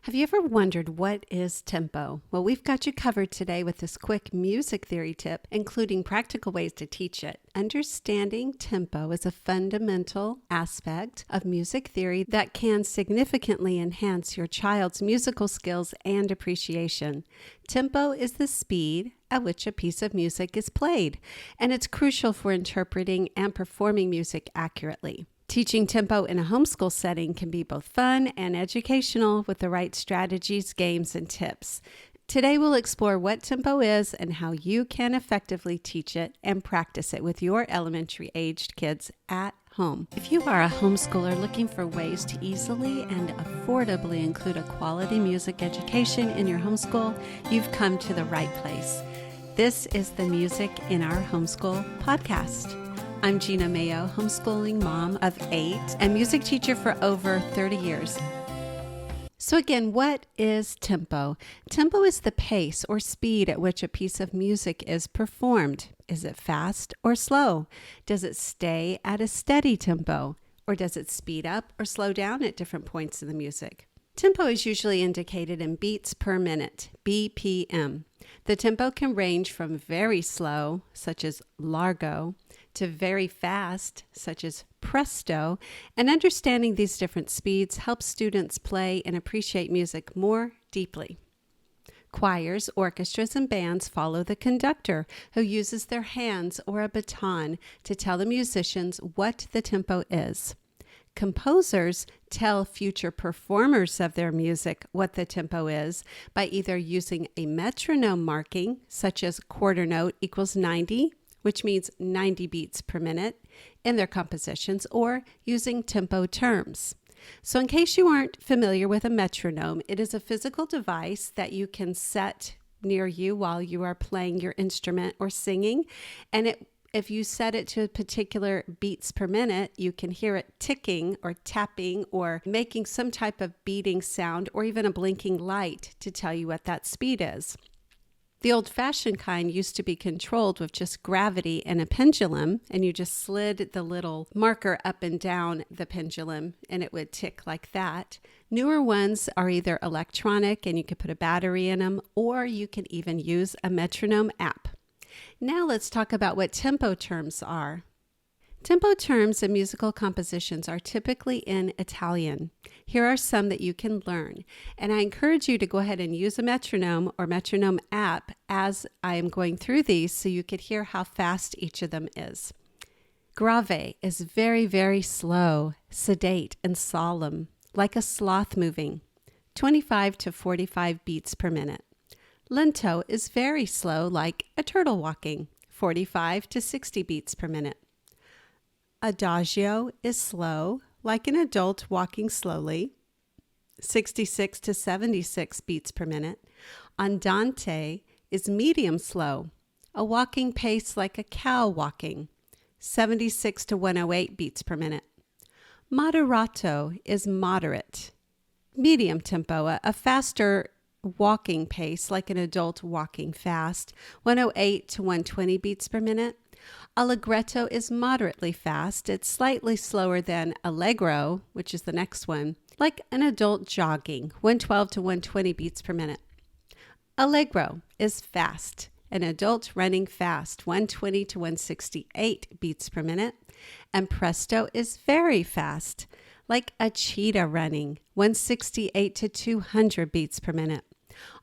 Have you ever wondered what is tempo? Well, we've got you covered today with this quick music theory tip, including practical ways to teach it. Understanding tempo is a fundamental aspect of music theory that can significantly enhance your child's musical skills and appreciation. Tempo is the speed at which a piece of music is played, and it's crucial for interpreting and performing music accurately. Teaching tempo in a homeschool setting can be both fun and educational with the right strategies, games, and tips. Today we'll explore what tempo is and how you can effectively teach it and practice it with your elementary-aged kids at home. If you are a homeschooler looking for ways to easily and affordably include a quality music education in your homeschool, you've come to the right place. This is the Music in Our Homeschool podcast. I'm Gina Mayo, homeschooling mom of 8 and music teacher for over 30 years. So again, what is tempo? Tempo is the pace or speed at which a piece of music is performed. Is it fast or slow? Does it stay at a steady tempo? Or does it speed up or slow down at different points in the music? Tempo is usually indicated in beats per minute, BPM. The tempo can range from very slow, such as largo, to very fast, such as presto, and understanding these different speeds helps students play and appreciate music more deeply. Choirs, orchestras, and bands follow the conductor, who uses their hands or a baton to tell the musicians what the tempo is. Composers tell future performers of their music what the tempo is by either using a metronome marking, such as quarter note equals 90, which means 90 beats per minute, in their compositions, or using tempo terms. So in case you aren't familiar with a metronome, it is a physical device that you can set near you while you are playing your instrument or singing, and if you set it to a particular beats per minute, you can hear it ticking or tapping or making some type of beating sound or even a blinking light to tell you what that speed is. The old-fashioned kind used to be controlled with just gravity and a pendulum, and you just slid the little marker up and down the pendulum, and it would tick like that. Newer ones are either electronic, and you can put a battery in them, or you can even use a metronome app. Now let's talk about what tempo terms are. Tempo terms in musical compositions are typically in Italian. Here are some that you can learn, and I encourage you to go ahead and use a metronome or metronome app as I am going through these so you could hear how fast each of them is. Grave is very, very slow, sedate, and solemn, like a sloth moving, 25 to 45 beats per minute. Lento is very slow, like a turtle walking, 45 to 60 beats per minute. Adagio is slow, like an adult walking slowly, 66 to 76 beats per minute. Andante is medium slow, a walking pace like a cow walking, 76 to 108 beats per minute. Moderato is moderate, medium tempo, a faster walking pace like an adult walking fast, 108 to 120 beats per minute. Allegretto is moderately fast. It's slightly slower than allegro, which is the next one, like an adult jogging, 112 to 120 beats per minute. Allegro is fast, an adult running fast, 120 to 168 beats per minute. And presto is very fast, like a cheetah running, 168 to 200 beats per minute.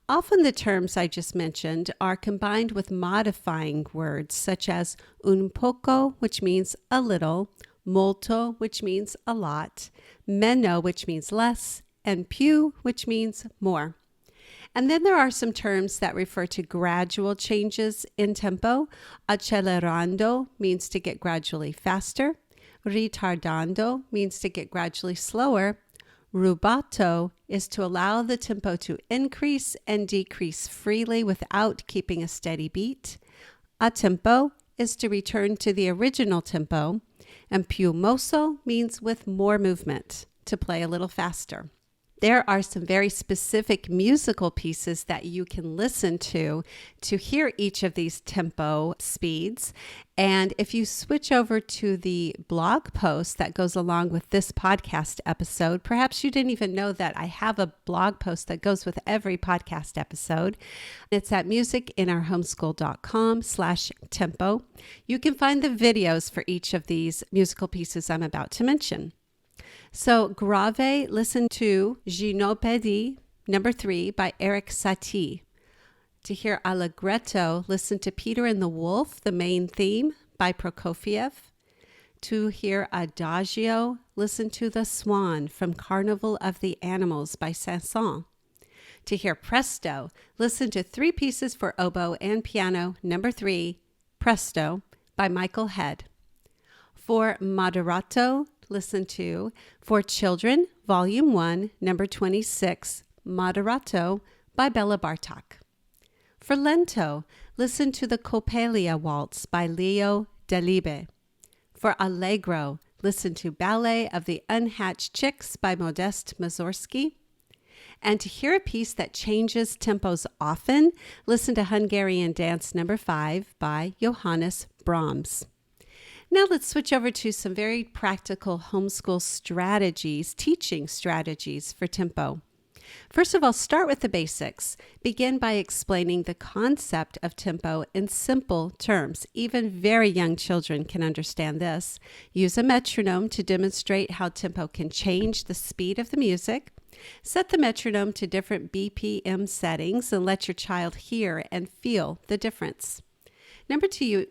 Often the terms I just mentioned are combined with modifying words such as un poco, which means a little, molto, which means a lot, meno, which means less, and più, which means more. And then there are some terms that refer to gradual changes in tempo. Accelerando means to get gradually faster. Ritardando means to get gradually slower. Rubato is to allow the tempo to increase and decrease freely without keeping a steady beat. A tempo is to return to the original tempo. And più mosso means with more movement, to play a little faster. There are some very specific musical pieces that you can listen to hear each of these tempo speeds. And if you switch over to the blog post that goes along with this podcast episode, perhaps you didn't even know that I have a blog post that goes with every podcast episode. It's at musicinourhomeschool.com/tempo. You can find the videos for each of these musical pieces I'm about to mention. So Grave, listen to Gynopédie, number 3 by Eric Satie. To hear Allegretto, listen to Peter and the Wolf, the main theme by Prokofiev. To hear Adagio, listen to The Swan from Carnival of the Animals by Saint-Saëns. To hear Presto, listen to 3 pieces for oboe and piano, number 3, Presto by Michael Head. For Moderato, listen to For Children, Volume 1, number 26, Moderato by Bela Bartok. For Lento, listen to the Coppelia Waltz by Leo Delibes. For Allegro, listen to Ballet of the Unhatched Chicks by Modest Mussorgsky. And to hear a piece that changes tempos often, listen to Hungarian Dance number 5 by Johannes Brahms. Now let's switch over to some very practical homeschool strategies, teaching strategies for tempo. First of all, start with the basics. Begin by explaining the concept of tempo in simple terms. Even very young children can understand this. Use a metronome to demonstrate how tempo can change the speed of the music. Set the metronome to different BPM settings and let your child hear and feel the difference. Number 2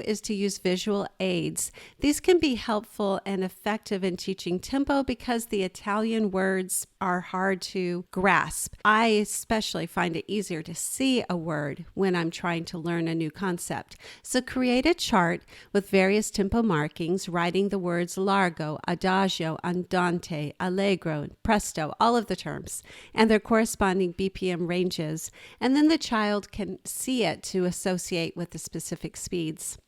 is to use visual aids. These can be helpful and effective in teaching tempo because the Italian words are hard to grasp. I especially find it easier to see a word when I'm trying to learn a new concept. So create a chart with various tempo markings, writing the words largo, adagio, andante, allegro, presto, all of the terms, and their corresponding BPM ranges. And then the child can see it to associate with the specific speeds.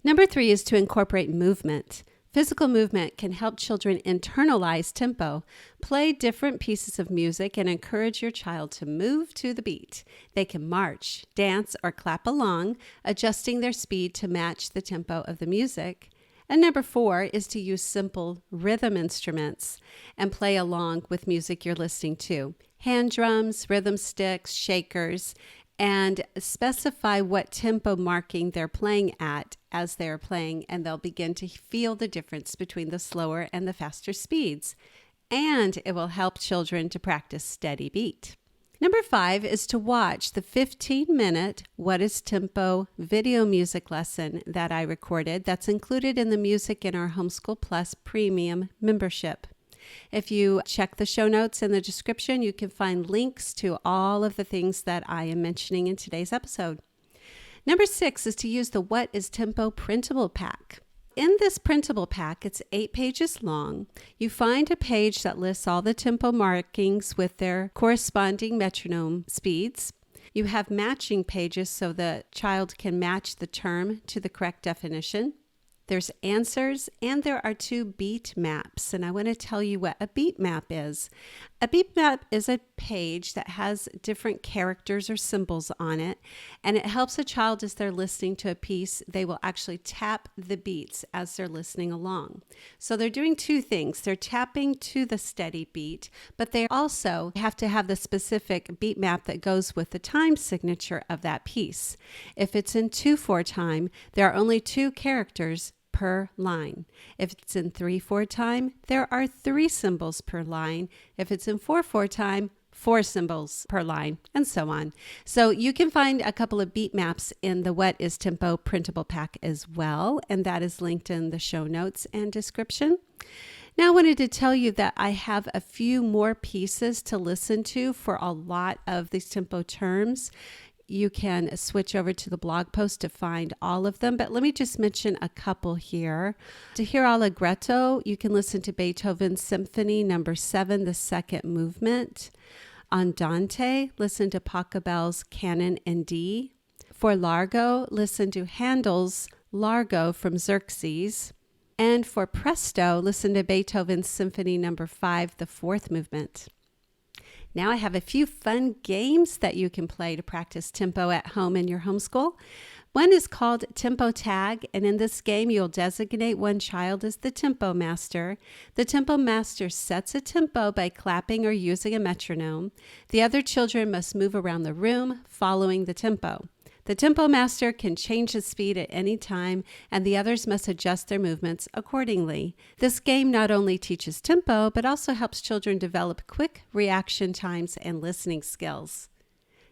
Number 3 is to incorporate movement. Physical movement can help children internalize tempo. Play different pieces of music and encourage your child to move to the beat. They can march, dance, or clap along, adjusting their speed to match the tempo of the music. And number 4 is to use simple rhythm instruments and play along with music you're listening to. Hand drums, rhythm sticks, shakers, and specify what tempo marking they're playing at as they're playing, and they'll begin to feel the difference between the slower and the faster speeds. And it will help children to practice steady beat. Number 5 is to watch the 15-minute What is Tempo video music lesson that I recorded that's included in the Music in Our Homeschool Plus premium membership. If you check the show notes in the description, you can find links to all of the things that I am mentioning in today's episode. Number 6 is to use the What is Tempo printable pack. In this printable pack, it's 8 pages long. You find a page that lists all the tempo markings with their corresponding metronome speeds. You have matching pages so the child can match the term to the correct definition. There's answers, and there are 2 beat maps, and I want to tell you what a beat map is. A beat map is a page that has different characters or symbols on it, and it helps a child as they're listening to a piece. They will actually tap the beats as they're listening along. So they're doing 2 things. They're tapping to the steady beat, but they also have to have the specific beat map that goes with the time signature of that piece. If it's in 2/4 time, there are only 2 characters per line. If it's in 3/4 time, there are 3 symbols per line. If it's in 4/4 time, 4 symbols per line, and so on. So you can find a couple of beat maps in the What is Tempo printable pack as well, and that is linked in the show notes and description. Now I wanted to tell you that I have a few more pieces to listen to for a lot of these tempo terms. You can switch over to the blog post to find all of them, but let me just mention a couple here. To hear Allegretto, you can listen to Beethoven's Symphony No. 7, the second movement. Andante, listen to Pachelbel's Canon in D. For Largo, listen to Handel's Largo from Xerxes. And for Presto, listen to Beethoven's Symphony No. 5, the fourth movement. Now I have a few fun games that you can play to practice tempo at home in your homeschool. One is called Tempo Tag, and in this game, you'll designate one child as the tempo master. The tempo master sets a tempo by clapping or using a metronome. The other children must move around the room following the tempo. The tempo master can change the speed at any time, and the others must adjust their movements accordingly. This game not only teaches tempo, but also helps children develop quick reaction times and listening skills.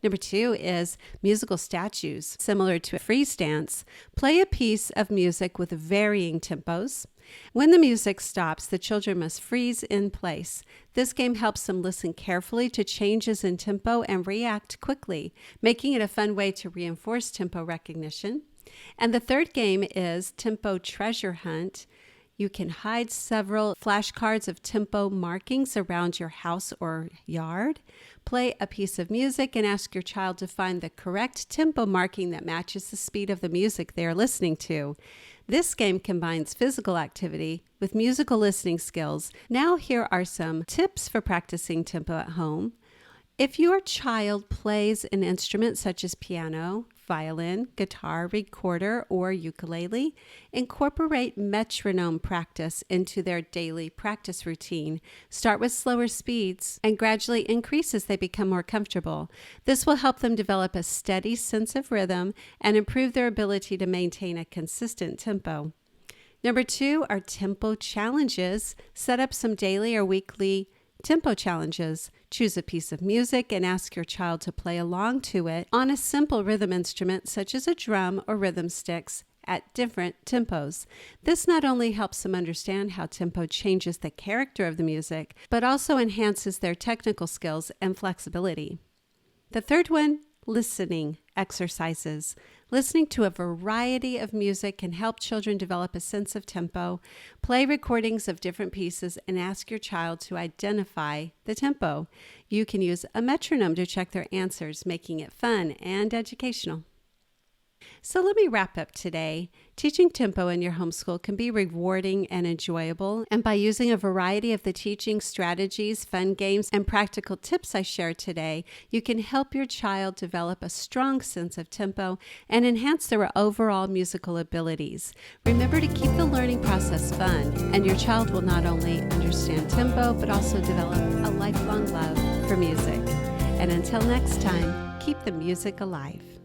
Number 2 is musical statues. Similar to a freeze dance, play a piece of music with varying tempos. When the music stops, the children must freeze in place. This game helps them listen carefully to changes in tempo and react quickly, making it a fun way to reinforce tempo recognition. And the third game is Tempo Treasure Hunt. You can hide several flashcards of tempo markings around your house or yard. Play a piece of music and ask your child to find the correct tempo marking that matches the speed of the music they are listening to. This game combines physical activity with musical listening skills. Now here are some tips for practicing tempo at home. If your child plays an instrument such as piano, violin, guitar, recorder, or ukulele, incorporate metronome practice into their daily practice routine. Start with slower speeds and gradually increase as they become more comfortable. This will help them develop a steady sense of rhythm and improve their ability to maintain a consistent tempo. Number 2 are tempo challenges. Set up some daily or weekly tempo challenges. Choose a piece of music and ask your child to play along to it on a simple rhythm instrument such as a drum or rhythm sticks at different tempos. This not only helps them understand how tempo changes the character of the music, but also enhances their technical skills and flexibility. The third one, listening exercises. Listening to a variety of music can help children develop a sense of tempo. Play recordings of different pieces and ask your child to identify the tempo. You can use a metronome to check their answers, making it fun and educational. So let me wrap up today. Teaching tempo in your homeschool can be rewarding and enjoyable, and by using a variety of the teaching strategies, fun games, and practical tips I shared today, you can help your child develop a strong sense of tempo and enhance their overall musical abilities. Remember to keep the learning process fun, and your child will not only understand tempo, but also develop a lifelong love for music. And until next time, keep the music alive.